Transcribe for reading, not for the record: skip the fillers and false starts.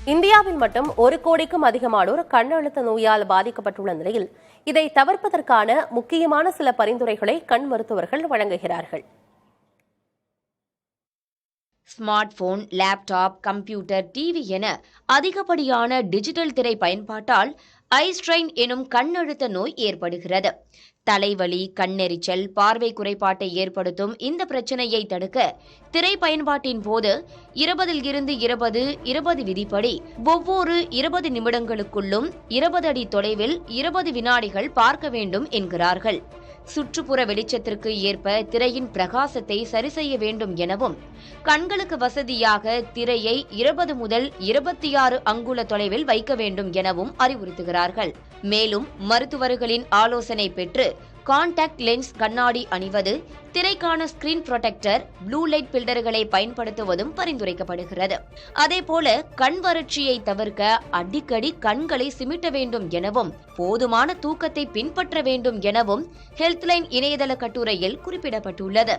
இந்தியாவில் மட்டும் 1 கோடிக்கும் அதிகமானோர் கண் அழுத்த நோயால் பாதிக்கப்பட்டுள்ள நிலையில் இதை தவிர்ப்பதற்கான முக்கியமான சில பரிந்துரைகளை கண் மருத்துவர்கள் வழங்குகிறார்கள். Smart phone, laptop, computer, TV என அதிகப்படியான டிஜிட்டல் திரை பயன்பாட்டால் ஐ ஸ்ட்ரெயின் எனும் கண் அழுத்த நோய் ஏற்படுகிறது. தலைவலி, கண்ணெரிச்சல், பார்வை குறைபாட்டை ஏற்படுத்தும் இந்த பிரச்சனையை தடுக்க திரை பயன்பாட்டின் போது 20 20 விதிப்படி ஒவ்வொரு 20 நிமிடங்களுக்குள்ளும் 20 அடி தொலைவில் 20 வினாடிகள் பார்க்க வேண்டும் என்கிறார்கள். சுற்றுப்புற வெளிச்சத்திற்கு ஏற்ப திரையின் பிரகாசத்தை சரி செய்ய வேண்டும் எனவும், கண்களுக்கு வசதியாக திரையை 20 முதல் 26 அங்குல தொலைவில் வைக்க வேண்டும் எனவும் அறிவுறுத்துகிறார்கள். மேலும் மருத்துவர்களின் ஆலோசனை பெற்று கான்டாக்ட் லென்ஸ் கண்ணாடி அணிவது, திரைக்கான ஸ்கிரீன் புரொடெக்டர், ப்ளூ லைட் பில்டர்களை பயன்படுத்துவதும் பரிந்துரைக்கப்படுகிறது. அதேபோல கண் வறட்சியை தவிர்க்க அடிக்கடி கண்களை சிமிட்ட வேண்டும் எனவும், போதுமான தூக்கத்தை பின்பற்ற வேண்டும் எனவும் ஹெல்த்லைன் இணையதள கட்டுரையில் குறிப்பிடப்பட்டுள்ளது.